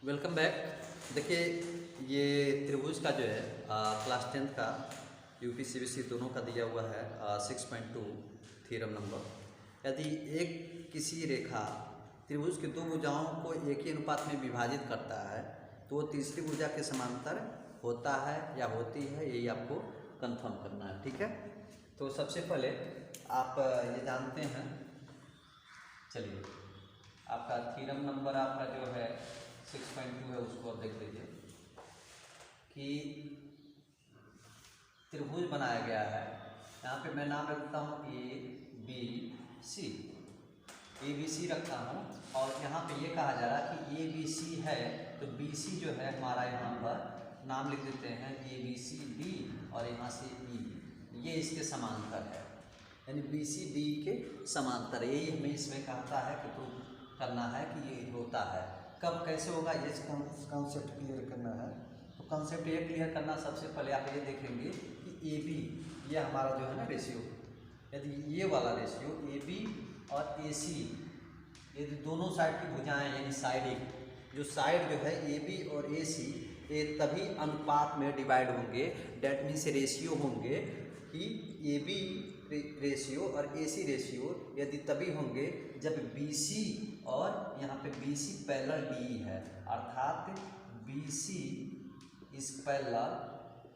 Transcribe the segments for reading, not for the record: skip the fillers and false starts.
Welcome back. देखिए, ये त्रिभुज का जो है क्लास 10th का यूपी सीबीएसई दोनों का दिया हुआ है 6.2 थ्योरम नंबर। यदि एक किसी रेखा त्रिभुज के दो भुजाओं को एक ही अनुपात में विभाजित करता है तो वो तीसरी भुजा के समांतर होता है या होती है, यही आपको कंफर्म करना है। ठीक है, तो सबसे पहले आप ये जानते हैं, चलिए आपका थ्योरम नंबर आपका जो है 6.2 है, उसको आप देख लीजिए कि त्रिभुज बनाया गया है। यहाँ पे मैं नाम रखता हूँ ABC, ABC रखता हूँ और यहाँ पे ये कहा जा रहा है कि ABC है तो BC जो है हमारा यहाँ पर नाम लिख देते हैं ABCD और यहाँ से E, ये इसके समांतर है, यानी BCD के समांतर। यही हमें इसमें कहता है कि प्रूव करना है कि ये होता है। कब कैसे होगा ये कॉन्सेप्ट क्लियर करना है। तो कॉन्सेप्ट ये क्लियर करना, सबसे पहले आप ये देखेंगे कि AB ये हमारा जो है ना रेशियो, यदि ये वाला रेशियो AB और AC यदि दोनों साइड की भुजाएं यानी साइड, जो साइड जो है AB और AC ये तभी अनुपात में डिवाइड होंगे, डेट मीन्स रेशियो होंगे कि AB रेशियो और AC रेशियो यदि तभी होंगे जब BC और यहाँ पे BC पैरेलल DE है, अर्थात BC is parallel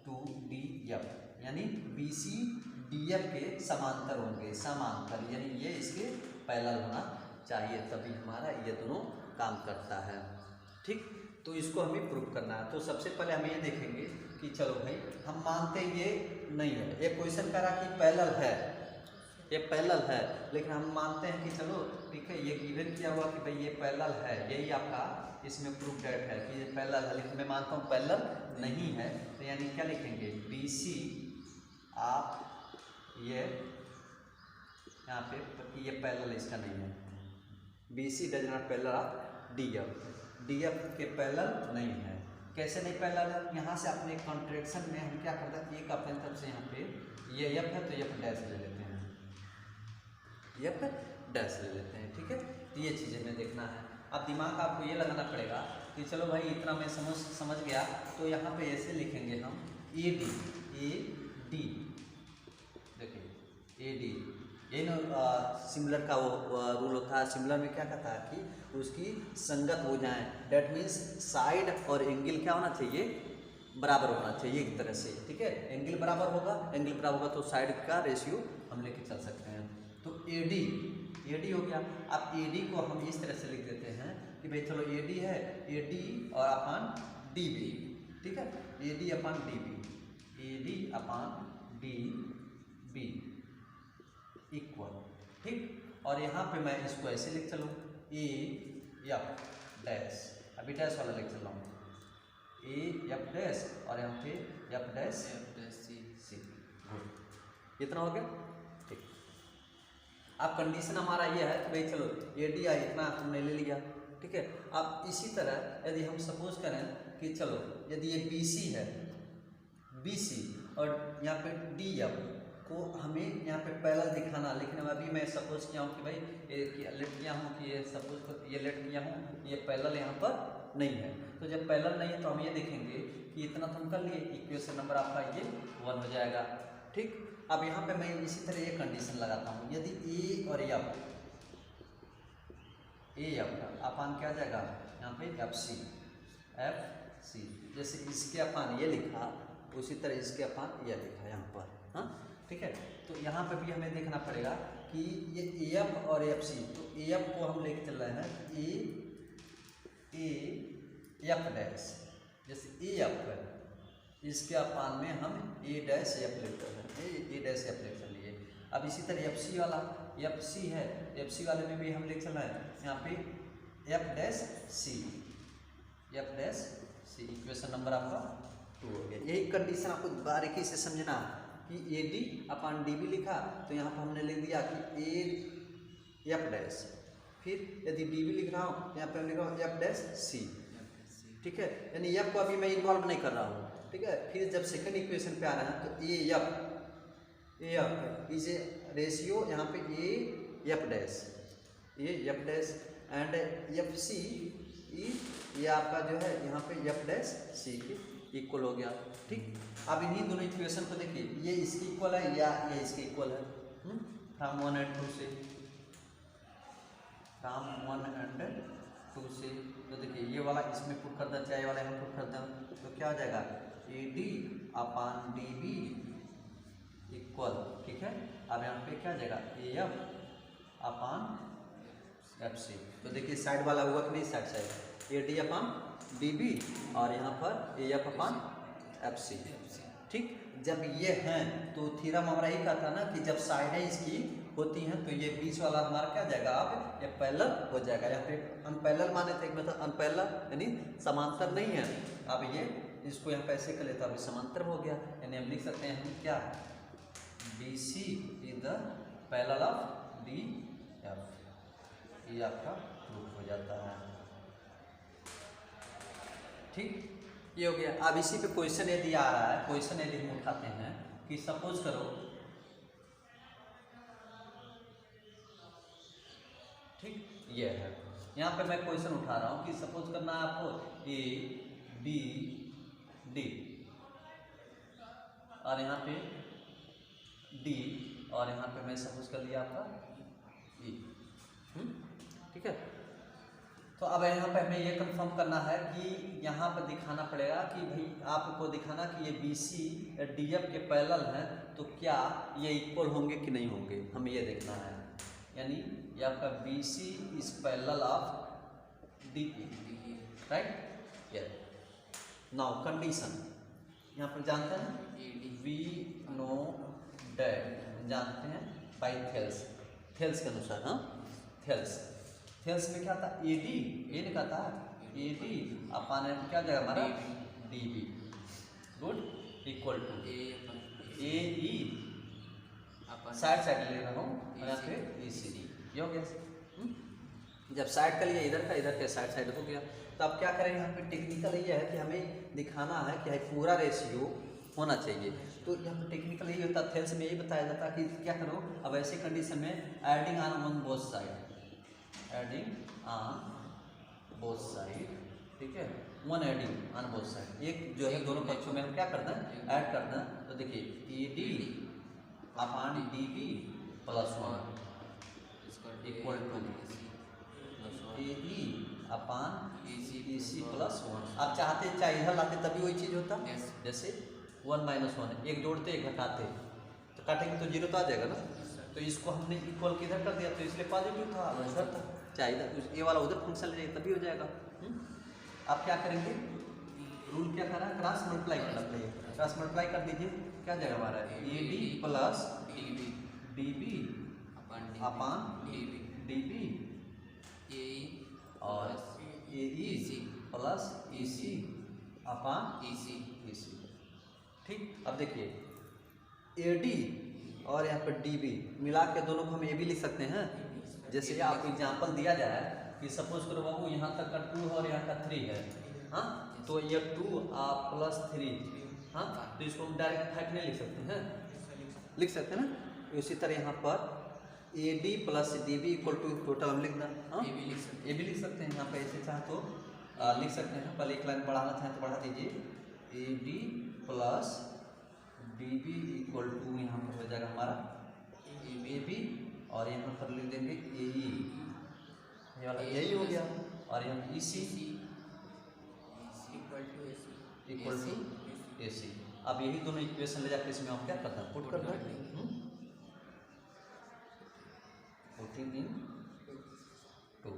to DF, यानी BC DF के समांतर होंगे, समांतर यानी ये इसके पैरेलल होना चाहिए, तभी हमारा ये दोनों काम करता है। ठीक, तो इसको हमें प्रूव करना है। तो सबसे पहले हम ये देखेंगे कि चलो भाई हम मानते हैं ये नहीं है, ये क्वेश्चन करा कि पैरेलल है, ये पैरेलल है, लेकिन हम मानते हैं कि चलो ठीक है, ये गिवन किया हुआ कि भाई ये पैरेलल है, यही आपका इसमें प्रूफ डेट है कि ये पैरेलल है, लेकिन मैं मानता हूँ पैरेलल नहीं है, तो यानी क्या लिखेंगे BC आप ये यहाँ पे ये पैरेलल इसका नहीं है, BC does not parallel of DF के पैरेलल नहीं है। कैसे नहीं पैरेलल है? यहाँ से अपने कॉन्ट्रैक्शन में हम क्या करते हैं, एक अपने तरफ से यहाँ पे ये F है तो F डैश ले लेते हैं, F डैश ले लेते हैं। ठीक है, तो ये चीज़ हमें देखना है। अब दिमाग आपको ये लगाना पड़ेगा कि चलो भाई इतना मैं समझ गया, तो यहाँ पे ऐसे लिखेंगे हम AD, देखिए AD ये ना सिमिलर का वो रूल होता है। सिमिलर में क्या कहता है कि उसकी संगत हो जाए, डेट मीन्स साइड और एंगल क्या होना चाहिए, बराबर होना चाहिए एक तरह से। ठीक है, एंगल बराबर होगा, एंगल बराबर होगा तो साइड का रेशियो हम लेके चल सकते हैं। तो AD हो गया। अब AD को हम इस तरह से लिख देते हैं कि भाई चलो AD है, AD और अपन DB, ठीक है, AD अपन DB इक्वल, ठीक। और यहाँ पे मैं इसको ऐसे लिख चलूँ AF डैश, अभी डैश वाला लिख चल रहा हूँ AF डैश और यहाँ पे F डैश C। गुड, इतना हो गया। ठीक, अब कंडीशन हमारा ये है कि भाई चलो AD आई इतना हमने ले लिया। ठीक है, अब इसी तरह यदि हम सपोज करें कि चलो यदि ये BC है, BC और यहाँ पे DF को हमें यहाँ पे पैरेलल दिखाना, लेकिन अभी मैं सपोज किया हूँ कि भाई ये लेट किया हूँ कि ये सपोज ये लेट किया हूँ, ये पैरेलल यहाँ पर नहीं है। तो जब पैरेलल नहीं है तो हम ये देखेंगे कि इतना तो हम कर लिए, इक्वेशन नंबर आपका ये 1 हो जाएगा। ठीक, अब यहाँ पे मैं इसी तरह ये कंडीशन लगाता हूँ, यदि A और F अपन क्या जाएगा यहाँ पे FC, जैसे इसके अपन ये लिखा उसी तरह इसके अपन ये लिखा यहाँ पर। हाँ ठीक है, तो यहाँ पे भी हमें देखना पड़ेगा कि ये AF और FC, तो AF को हम लेके चल रहे हैं AF डैश, जैसे AF है इसके अपान में हम A डैश F लेते हैं, A डैश F ले चल लिए। अब इसी तरह FC वाला FC है, FC वाले में भी हम लेके चल रहे हैं यहाँ पे F dash C, equation number आपका 2 हो गया। यही कंडीशन आपको बारीकी से समझना कि AD अपन DB लिखा तो यहाँ पर हमने लिख दिया कि AF डैश, फिर यदि DB लिख रहा हूँ यहाँ पे हम लिख रहा हूँ F डैश C। ठीक है, यानी F को अभी मैं इन्वॉल्व नहीं कर रहा हूँ। ठीक है, फिर जब सेकंड इक्वेशन पे आ रहा है तो AF इज ए रेशियो, यहाँ पे AF डैश एंड FC ई, ये आपका जो है यहाँ पे एफ डैश सी के इक्वल हो गया। ठीक, अब इन्हीं दोनों इक्वेशन को देखिए, ये इसकी इक्वल है या ये इसके इक्वल है। फ्रॉम 1 and 2 से, फ्रॉम 1 and 2 से, तो देखिए ये वाला इसमें पुट कर दें, चाहे वाला यहाँ पुट कर दें, तो क्या हो जाएगा A D upon D B equal. ठीक है, अब यहाँ पे क्या हो जाएगा A F upon F C. तो देखिए साइड वाला हुआ कि नहीं, side side A D upon D B और यहाँ पर A F upon F C. ठीक, जब ये हैं तो थ्योरम हमारा यही कहता है ना कि जब साइडें इसकी होती हैं तो ये बीच वाला हमारा क्या जाएगा, अब ये पैरेलल हो जाएगा। यहाँ पे अनपैरेलल माने थे, एक मतलब अनपैरेलल यानी समांतर नहीं है। अब ये इसको यहाँ पे ऐसे कर लेता, अभी समांतर हो गया, यानी हम लिख सकते हैं हम क्या, B C is the parallel of D F. ये आपका प्रूफ हो जाता है। ठीक, ये हो गया। अब इसी पे क्वेश्चन यदि आ रहा है, क्वेश्चन यदि हम उठाते हैं कि सपोज करो, ठीक, ये है यहाँ पे मैं क्वेश्चन उठा रहा हूँ कि सपोज करना है आपको ए बी डी और यहाँ पे डी और यहाँ पे मैं सपोज कर लिया आपका ई। ठीक है, तो अब यहाँ पे हमें ये कंफर्म करना है कि यहाँ पर दिखाना पड़ेगा कि भाई आपको दिखाना कि ये बी सी डी एफ के पैरेलल हैं, तो क्या ये इक्वल होंगे कि नहीं होंगे, हमें ये देखना है। यानी ये आपका B C is parallel of D E, right. ये नाउ कंडीशन यहाँ पर जानते हैं, वी नो डैट, जानते हैं बाई थेल्स, थेल्स के अनुसार। हाँ, थेल्स, थेल्स में क्या था, ए डी, ए ने कहा था ए डी अपान क्या जाएगा हमारा D B, good, equal to A E side side ले रहा हूँ यहाँ पे ए सी डी। ये हो गया। जब साइड का लिया इधर का साइड साइड हो गया। तो अब क्या करेंगे, यहाँ पे टेक्निकल ये है कि हमें दिखाना है कि पूरा रेशियो होना चाहिए। तो यहाँ पे टेक्निकल यही होता है, थेल्स में यही बताया जाता है कि क्या करो, अब ऐसे कंडीशन में adding on one both side, adding on both side, ठीक है, one adding on both side, एक जो है दोनों पक्षों में हम क्या करते हैं, ऐड करते हैं। तो देखिए A D upon D B plus 1 equal to A E upon A C plus 1। आप चाहते चाहे इधर लाते तभी वही चीज़ होता, जैसे 1 - 1, एक जोड़ते एक घटाते, तो काटेंगे तो जीरो तो आ जाएगा ना। तो इसको हमने इक्वल किधर कर दिया, तो इसलिए पॉजिटिव था, उधर था, चाहे इधर ये वाला उधर फंक्शन ले जाएगा तभी हो जाएगा। आप क्या करेंगे, रूल क्या करा, क्रॉस मल्टीप्लाई करना पड़ेगा, क्रॉस मल्टीप्लाई कर दीजिए, क्या जाएगा हमारा A D plus D B upon D B और ए ई प्लस ई सी अपान ई सी। ठीक, अब देखिए ए डी और यहाँ पर डी बी मिला के दोनों को हम ए भी लिख सकते हैं। जैसे आपको एग्जांपल दिया जाए कि सपोज करो बाबू यहाँ तक का 2 और यहाँ का 3 है, हाँ, तो ये 2 प्लस 3, हाँ, तो इसको हम डायरेक्ट फैक्ट नहीं लिख सकते हैं, लिख सकते हैं ना। इसी तरह यहाँ पर A D plus D B equal to total हम लिखना, हाँ, ए भी लिख सकते हैं। यहाँ पे ऐसे चाहे तो लिख सकते हैं, पहले एक लाइन बढ़ाना चाहें तो बढ़ा दीजिए, A D plus D B equal to यहाँ पर हो जाएगा हमारा ए बी और यहाँ पर लिख देंगे ए ई, ये वाला यही हो गया, और यहाँ ई सी इक्वल टू ए सी। अब यही दोनों इक्वेशन ले जाकर इसमें हम क्या करते हैं, पुट करते हैं, पुटिंग इन 2,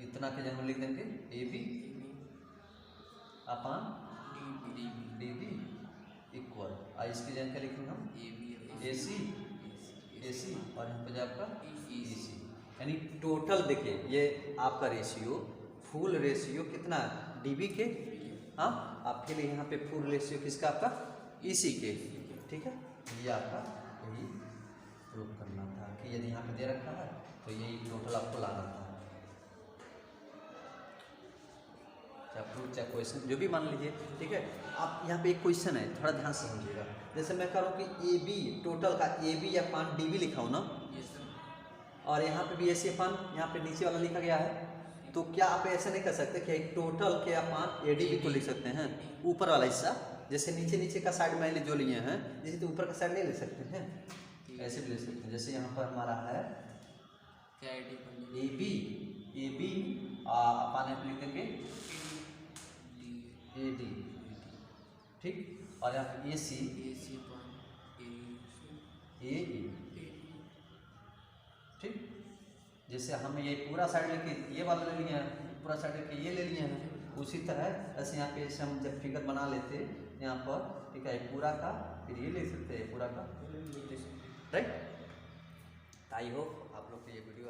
इतना के जब हम लिख देंगे A B upon D B equal, और इसकी जगह क्या लिखेंगे हम ए सी और यहाँ पर आपका ई सी। यानी टोटल देखिए ये आपका रेशियो, फुल रेशियो कितना डी बी के, हाँ, आपके लिए यहाँ पे फुल रेशियो किसका, आपका ई सी के। ठीक है, ये आपका यही प्रूफ करना था कि यदि यहाँ पे दे रखा है तो यही टोटल आपको लाना था, चाहे प्रूफ चाहे क्वेश्चन जो भी मान लीजिए। ठीक है, आप यहाँ पे एक क्वेश्चन है, थोड़ा ध्यान से समझिएगा। जैसे मैं कह रहा हूँ कि ए बी टोटल का A B upon D B लिखा हूँ ना, और यहाँ पे भी ए सी अपान यहाँ पे नीचे वाला लिखा गया है, तो क्या आप ऐसे नहीं कर सकते कि टोटल के आप AD को लिख सकते हैं, ऊपर वाला हिस्सा, जैसे नीचे का साइड में जो लिए हैं, जैसे तो ऊपर का साइड नहीं ले सकते हैं, ऐसे भी ले सकते हैं। जैसे यहाँ पर हमारा है AB अपन लिख देंगे AD, ठीक। और यहाँ पे AC AE, ठीक। जैसे हम ये पूरा साइड लेके ये वाला ले लिए हैं, पूरा साइड लेके ये ले लिए हैं, उसी तरह ऐसे यहाँ पे ऐसे हम जब फिगर बना लेते यहाँ पर, ठीक है, पूरा का फिर ये ले सकते हैं, पूरा का, राइट। आई होप आप लोग को ये वीडियो